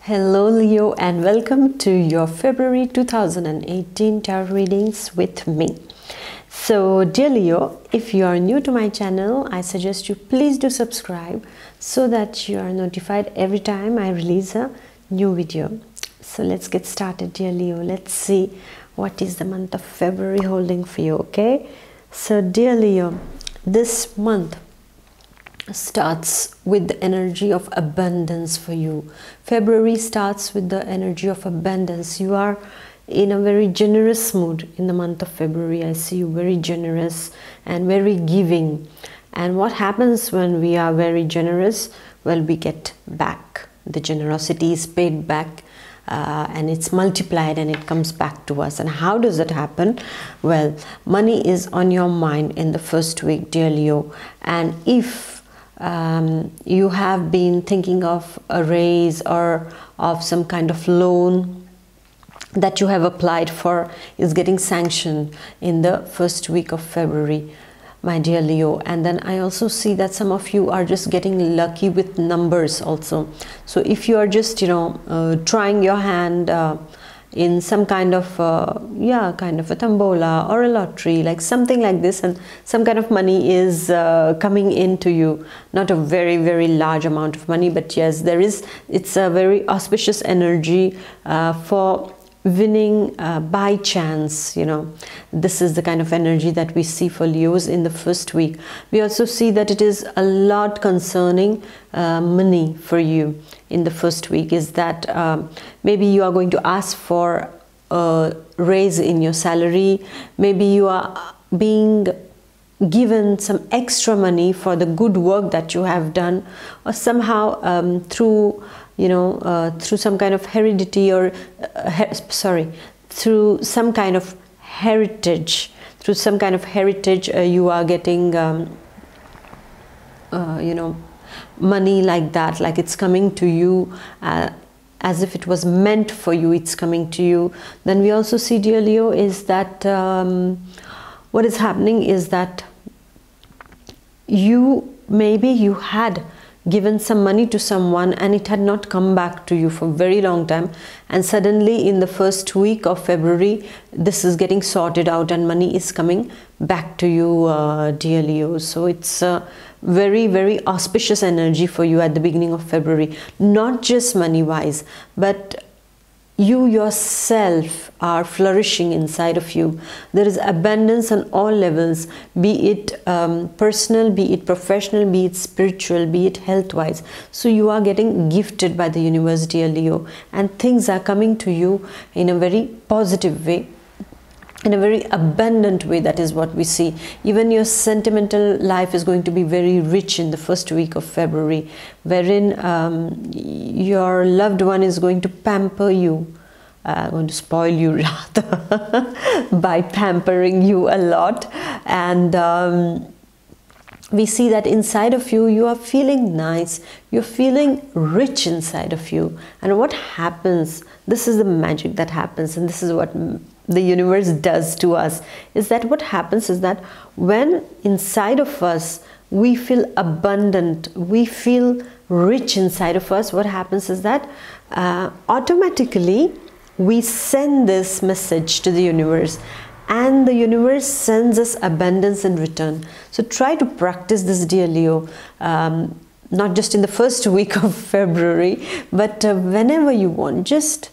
Hello Leo, and welcome to your February 2018 tarot readings with me. So dear Leo, if you are new to my channel, I suggest you please do subscribe so that you are notified every time I release a new video. So let's get started, dear Leo. Let's see what is the month of February holding for you, okay? So dear Leo, this month starts with the energy of abundance for you. February starts with the energy of abundance. You are in a very generous mood in the month of February. I see you very generous and very giving. And what happens when we are very generous? Well, we get back. The generosity is paid back. And it's multiplied and it comes back to us. And how does it happen? Well, money is on your mind in the first week, dear Leo. And if you have been thinking of a raise or of some kind of loan that you have applied for is getting sanctioned in the first week of February, my dear Leo. And then I also see that some of you are just getting lucky with numbers also. So if you are just trying your hand in some kind of kind of a tombola or a lottery, like something like this, and some kind of money is coming into you, not a very large amount of money, but yes, it's a very auspicious energy for winning by chance. This is the kind of energy that we see for Leos in the first week. We also see that it is a lot concerning money for you in the first week. Is that maybe you are going to ask for a raise in your salary, maybe you are being given some extra money for the good work that you have done, or somehow through some kind of heredity or through some kind of heritage. You are getting money like that, like it's coming to you as if it was meant for you. It's coming to you. Then we also see, dear Leo, is that what is happening is that maybe you had given some money to someone and it had not come back to you for a very long time, and suddenly in the first week of February this is getting sorted out and money is coming back to you, dear Leo. So it's a very auspicious energy for you at the beginning of February, not just money wise, but you yourself are flourishing inside of you. There is abundance on all levels, be it personal, be it professional, be it spiritual, be it health wise. So you are getting gifted by the universe, dear Leo, and things are coming to you in a very positive way, in a very abundant way. That is what we see. Even your sentimental life is going to be very rich in the first week of February, wherein your loved one is going to pamper you, going to spoil you rather by pampering you a lot. And we see that inside of you, you are feeling nice, you're feeling rich inside of you. And what happens, this is the magic that happens, and this is what the universe does to us, is that what happens is that when inside of us we feel abundant, we feel rich inside of us, what happens is that automatically we send this message to the universe, and the universe sends us abundance in return. So try to practice this, dear Leo, not just in the first week of February, but whenever you want. Just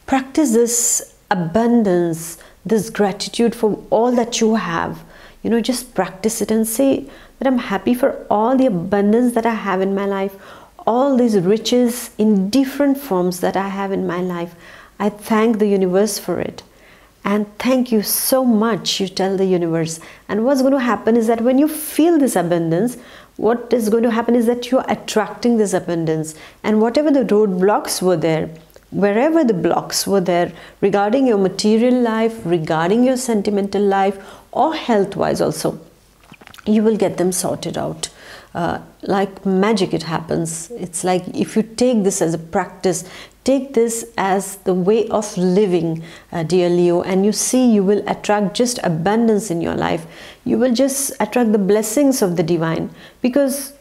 practice this abundance, this gratitude for all that you have. Just practice it and say that I'm happy for all the abundance that I have in my life, all these riches in different forms that I have in my life. I thank the universe for it. And thank you so much, you tell the universe. And what's going to happen is that when you feel this abundance, what is going to happen is that you are attracting this abundance. And whatever the roadblocks were there, wherever the blocks were there regarding your material life, regarding your sentimental life, or health wise also, you will get them sorted out. Like magic it happens. It's like if you take this as a practice, take this as the way of living, dear Leo, and you see you will attract just abundance in your life. You will just attract the blessings of the divine, because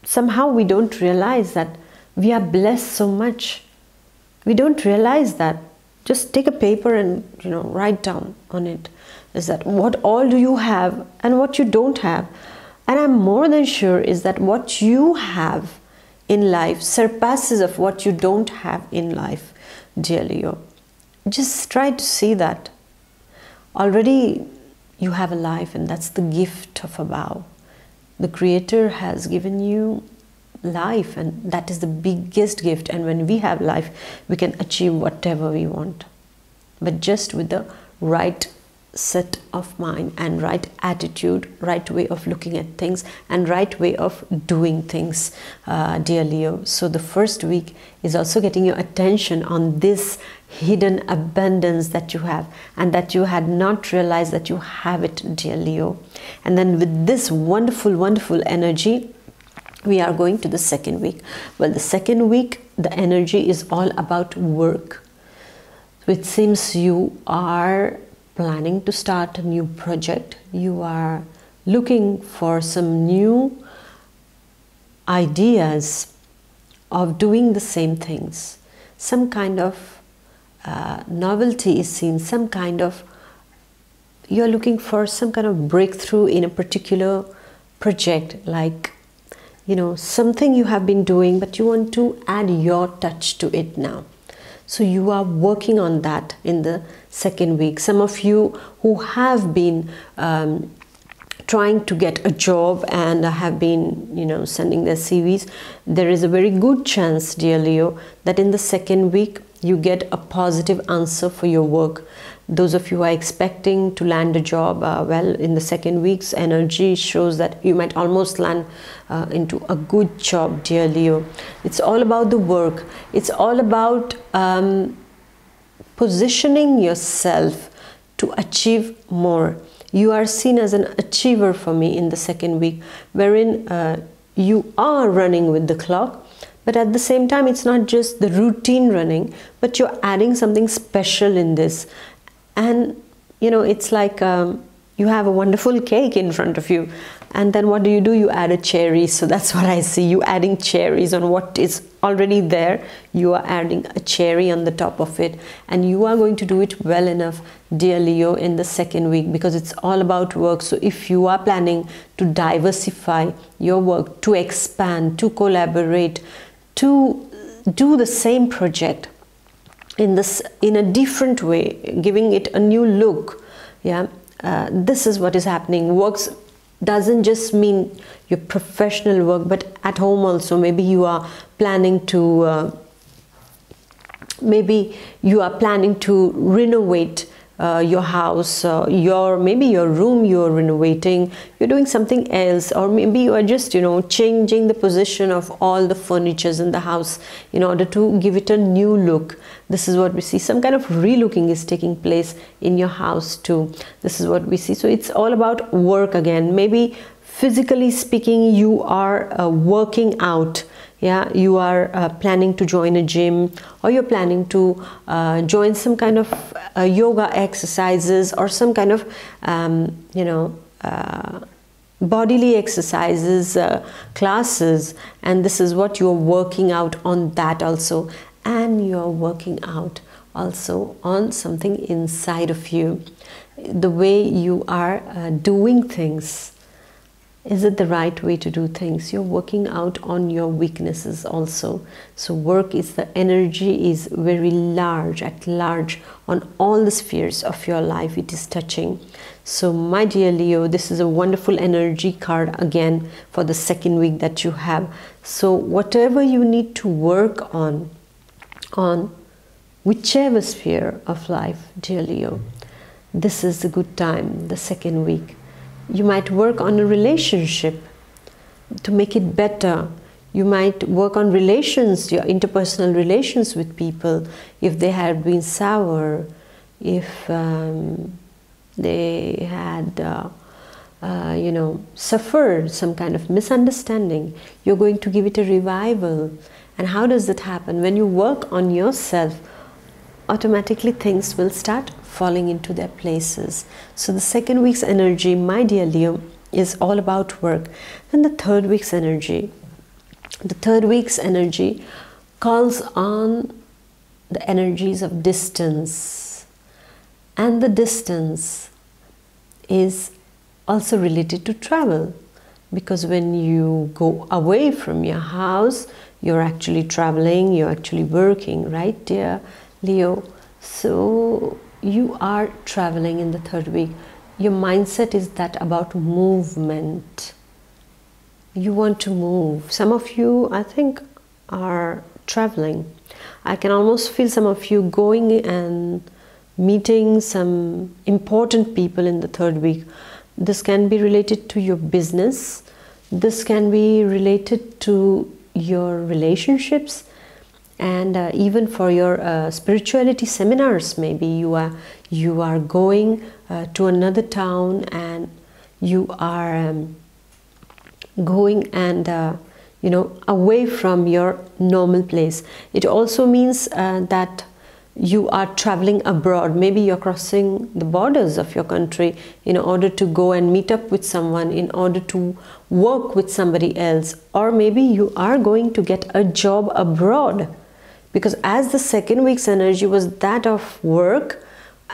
somehow we don't realize that We are blessed so much. We don't realize that. Just take a paper and, you know, write down on it. Is that what all do you have and what you don't have? And I'm more than sure is that what you have in life surpasses of what you don't have in life, dear Leo. Just try to see that. Already you have a life, and that's the gift of above. The Creator has given you life, and that is the biggest gift. And when we have life, we can achieve whatever we want, but just with the right set of mind and right attitude, right way of looking at things, and right way of doing things, dear Leo. So the first week is also getting your attention on this hidden abundance that you have, and that you had not realized that you have it, dear Leo. And then with this wonderful energy, we are going to the second week. Well, the second week, the energy is all about work. It seems you are planning to start a new project. You are looking for some new ideas of doing the same things. Some kind of novelty is seen, some kind of, you're looking for some kind of breakthrough in a particular project, like, you know, something you have been doing, but you want to add your touch to it now. So you are working on that in the second week. Some of you who have been trying to get a job and have been, you know, sending their CVs, there is a very good chance, dear Leo, that in the second week you get a positive answer for your work. Those of you who are expecting to land a job, well, in the second week's energy shows that you might almost land into a good job, dear Leo. It's all about the work. It's all about positioning yourself to achieve more. You are seen as an achiever for me in the second week, wherein you are running with the clock. But at the same time, it's not just the routine running, but you're adding something special in this. And, you know, it's like you have a wonderful cake in front of you. And then what do? You add a cherry. So that's what I see. You adding cherries on what is already there. You are adding a cherry on the top of it. And you are going to do it well enough, dear Leo, in the second week, because it's all about work. So if you are planning to diversify your work, to expand, to collaborate, to do the same project in a different way, giving it a new look, yeah, this is what is happening. Works doesn't just mean your professional work, but at home also. Maybe you are planning to renovate your house, maybe your room you are renovating, you're doing something else, or maybe you are just, you know, changing the position of all the furnitures in the house in order to give it a new look. This is what we see. Some kind of relooking is taking place in your house too. This is what we see. So it's all about work again. Maybe physically speaking, you are working out. Yeah, you are planning to join a gym, or you're planning to join some kind of yoga exercises, or some kind of, bodily exercises, classes. And this is what you're working out on that also. And you're working out also on something inside of you. The way you are doing things. Is it the right way to do things? You're working out on your weaknesses also. So work is, the energy is very large, at large, on all the spheres of your life it is touching. So my dear Leo, this is a wonderful energy card again for the second week that you have. So whatever you need to work on whichever sphere of life, dear Leo, this is a good time, the second week. You might work on a relationship to make it better. You might work on relations, your interpersonal relations with people, if they had been sour, if they had, suffered some kind of misunderstanding. You're going to give it a revival. And how does that happen? When you work on yourself, automatically things will start falling into their places. So the second week's energy, my dear Leo, is all about work. And the third week's energy, The third week's energy calls on the energies of distance, and the distance is also related to travel, because when you go away from your house, you're actually traveling, you're actually working, right, dear Leo? So you are traveling in the third week. Your mindset is that about movement. You want to move. Some of you, I think, are traveling. I can almost feel some of you going and meeting some important people in the third week. This can be related to your business. This can be related to your relationships, and even for your spirituality seminars. Maybe you are going to another town, and you are going and away from your normal place. It also means that you are traveling abroad. Maybe you're crossing the borders of your country in order to go and meet up with someone, in order to work with somebody else, or maybe you are going to get a job abroad, because as the second week's energy was that of work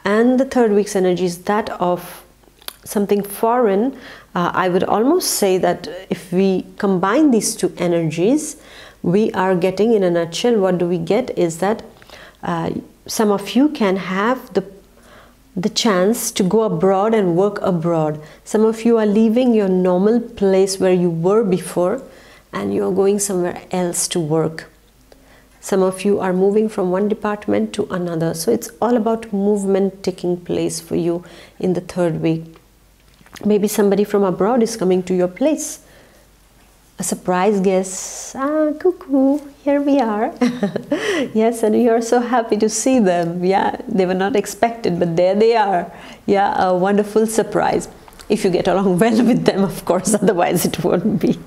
and the third week's energy is that of something foreign, I would almost say that if we combine these two energies, we are getting, in a nutshell, what do we get is that some of you can have the chance to go abroad and work abroad. Some of you are leaving your normal place where you were before, and you are going somewhere else to work. Some of you are moving from one department to another. So it's all about movement taking place for you in the third week. Maybe somebody from abroad is coming to your place. A surprise guest. Ah, cuckoo, here we are. Yes, and you are so happy to see them. Yeah, they were not expected, but there they are. Yeah, a wonderful surprise. If you get along well with them, of course, otherwise it won't be.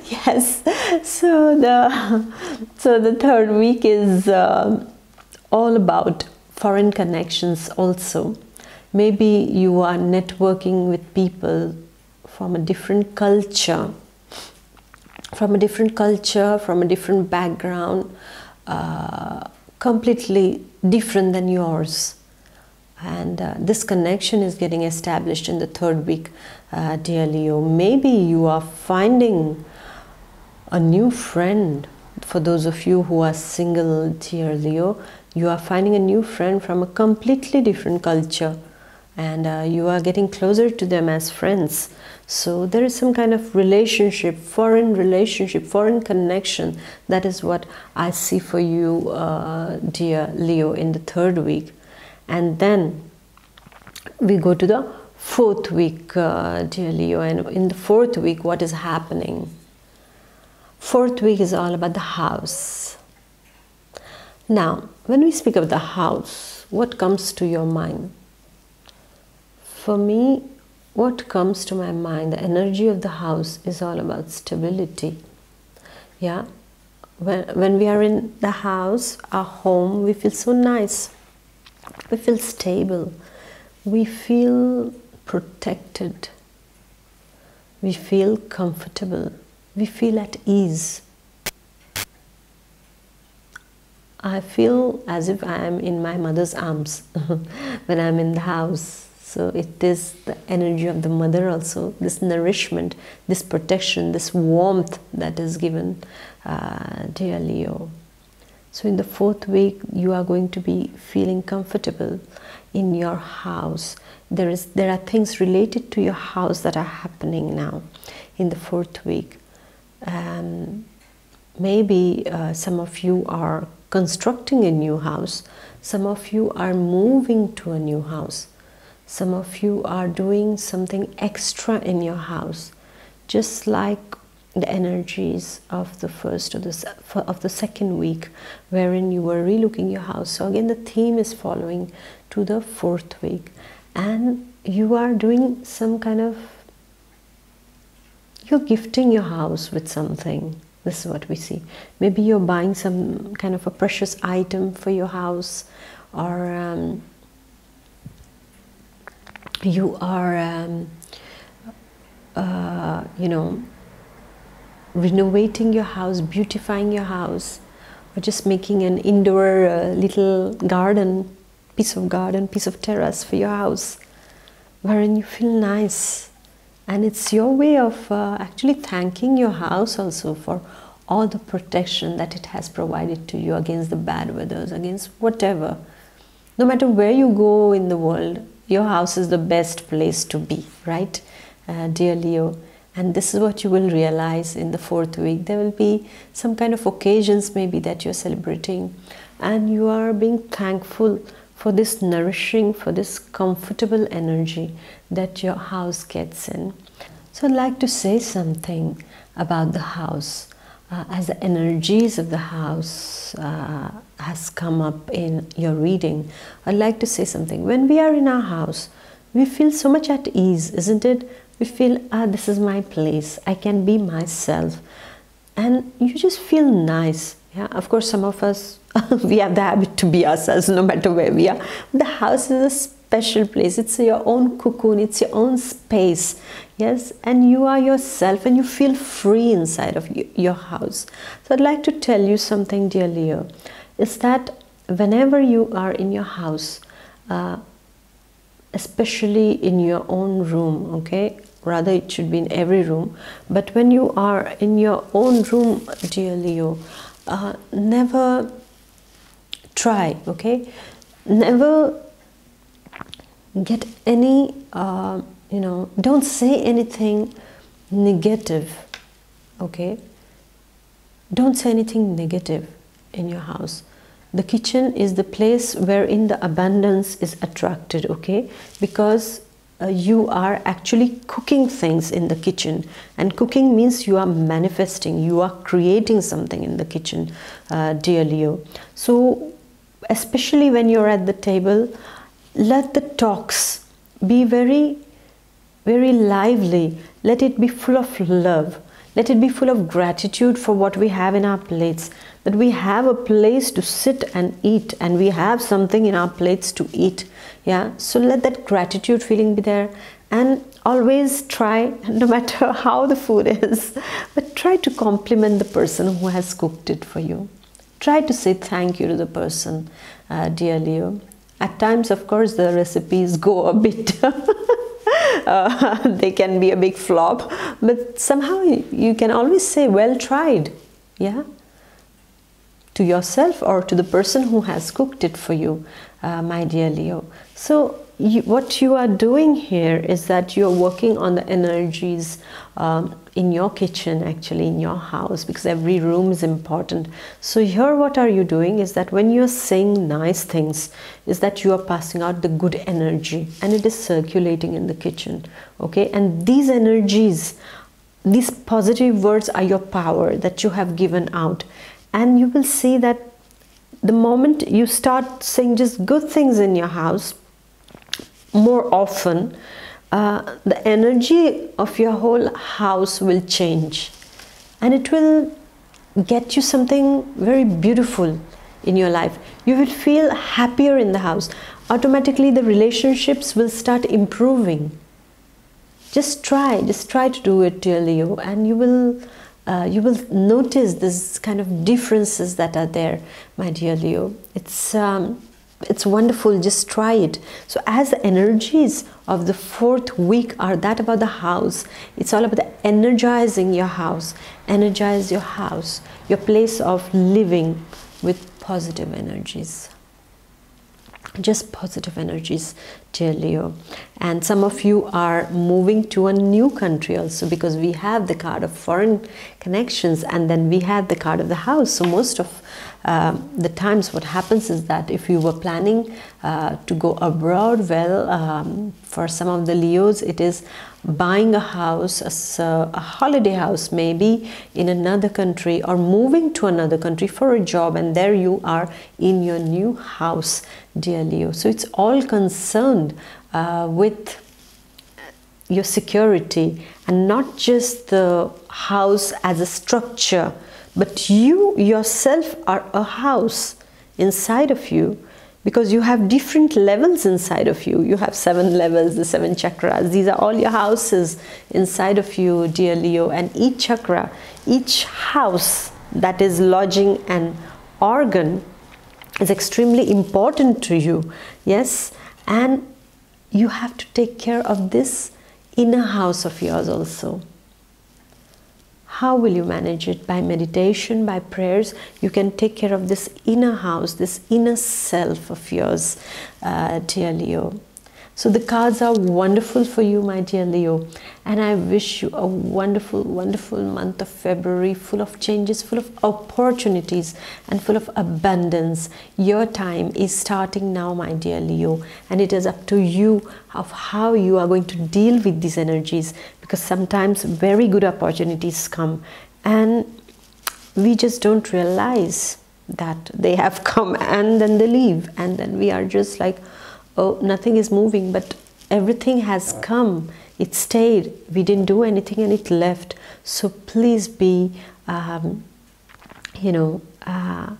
Yes, so the third week is all about foreign connections also. Maybe you are networking with people from a different culture, from a different background, completely different than yours. And this connection is getting established in the third week, dear Leo. Maybe you are finding a new friend. For those of you who are single, dear Leo, you are finding a new friend from a completely different culture, and you are getting closer to them as friends. So there is some kind of relationship, foreign connection. That is what I see for you, dear Leo, in the third week. And then we go to the fourth week, dear Leo. And in the fourth week, what is happening? Fourth week is all about the house. Now, when we speak of the house, what comes to your mind? For me, what comes to my mind, the energy of the house is all about stability. Yeah, when we are in the house, our home, we feel so nice. We feel stable. We feel protected. We feel comfortable. We feel at ease. I feel as if I am in my mother's arms when I am in the house. So it is the energy of the mother also, this nourishment, this protection, this warmth that is given, dear Leo. So in the fourth week, you are going to be feeling comfortable in your house. There are things related to your house that are happening now in the fourth week. Maybe some of you are constructing a new house. Some of you are moving to a new house. Some of you are doing something extra in your house, just like the energies of the first of the second week, wherein you were relooking your house. So again, the theme is following to the fourth week, and you are doing some kind of, you're gifting your house with something. This is what we see. Maybe you're buying some kind of a precious item for your house, or you are, renovating your house, beautifying your house, or just making an indoor little garden, piece of terrace for your house, wherein you feel nice. And it's your way of actually thanking your house also for all the protection that it has provided to you against the bad weathers, against whatever. No matter where you go in the world, your house is the best place to be, right, dear Leo? And this is what you will realize in the 4th week. There will be some kind of occasions maybe that you're celebrating, and you are being thankful for this nourishing, for this comfortable energy that your house gets in. So I'd like to say something about the house. As the energies of the house has come up in your reading, I'd like to say something. When we are in our house, we feel so much at ease, isn't it? We feel, this is my place, I can be myself, and you just feel nice. Yeah, of course, some of us we have the habit to be ourselves no matter where we are. The house is a special place. It's your own cocoon, it's your own space. Yes, and you are yourself and you feel free inside of your house. So I'd like to tell you something, dear Leo, is that whenever you are in your house, especially in your own room, okay, rather it should be in every room, but when you are in your own room, dear Leo, never try, okay, never get any don't say anything negative, okay? Don't say anything negative in your house. The kitchen is the place wherein the abundance is attracted, okay? Because you are actually cooking things in the kitchen, and cooking means you are manifesting, you are creating something in the kitchen, dear Leo. So especially when you're at the table, let the talks be very, very lively. Let it be full of love. Let it be full of gratitude for what we have in our plates, that we have a place to sit and eat, and we have something in our plates to eat. Yeah, so let that gratitude feeling be there, and always try, no matter how the food is, but try to compliment the person who has cooked it for you. Try to say thank you to the person, dear Leo. At times, of course, the recipes go a bit they can be a big flop, but somehow you can always say well tried, yeah, to yourself or to the person who has cooked it for you, my dear Leo. So what you are doing here is that you're working on the energies in your kitchen, actually in your house, because every room is important. So here what are you doing is that when you're saying nice things, is that you are passing out the good energy, and it is circulating in the kitchen, okay? And these energies, these positive words are your power that you have given out, and you will see that the moment you start saying just good things in your house more often, the energy of your whole house will change, and it will get you something very beautiful in your life. You will feel happier in the house. Automatically the relationships will start improving. Just try to do it, dear Leo, and you will notice this kind of differences that are there, my dear Leo. It's wonderful. Just try it. So as the energies of the 4th week are that about the house, it's all about the energizing your house. Energize your house, your place of living with positive energies. Just positive energies, dear Leo. And some of you are moving to a new country also, because we have the card of foreign connections, and then we have the card of the house. So most of the times what happens is that if you were planning to go abroad, well, for some of the Leos it is buying a house, a holiday house maybe in another country, or moving to another country for a job, and there you are in your new house, dear Leo. So it's all concerned with your security, and not just the house as a structure, but you yourself are a house. Inside of you, because you have different levels inside of you. You have 7 levels, the 7 chakras. These are all your houses inside of you, dear Leo. And each chakra, each house that is lodging an organ is extremely important to you. Yes, and you have to take care of this inner house of yours also. How will you manage it? By meditation, by prayers. You can take care of this inner house, this inner self of yours, dear Leo. So the cards are wonderful for you, my dear Leo, and I wish you a wonderful, wonderful month of February, full of changes, full of opportunities, and full of abundance. Your time is starting now, my dear Leo, and it is up to you of how you are going to deal with these energies, because sometimes very good opportunities come and we just don't realize that they have come, and then they leave, and then we are just like, oh, nothing is moving, but everything has come. It stayed. We didn't do anything and it left. So please be,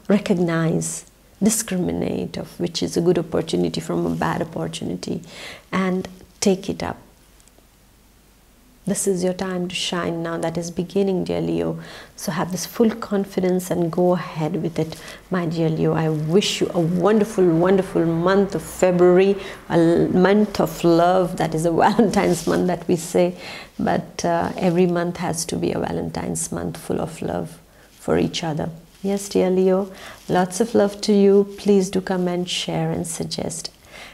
recognize, discriminate of which is a good opportunity from a bad opportunity, and take it up. This is your time to shine now. That is beginning, dear Leo. So have this full confidence and go ahead with it, my dear Leo. I wish you a wonderful, wonderful month of February, a month of love. That is a Valentine's month that we say. But every month has to be a Valentine's month full of love for each other. Yes, dear Leo, lots of love to you. Please do comment, share and suggest.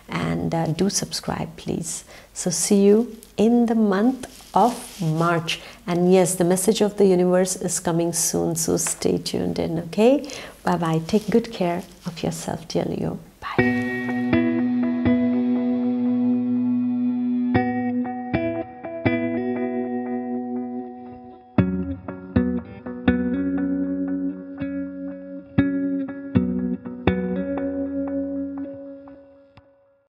And do subscribe, please. So see you in the month of March. And yes, the message of the universe is coming soon. So stay tuned in, okay? Bye-bye. Take good care of yourself, dear Leo.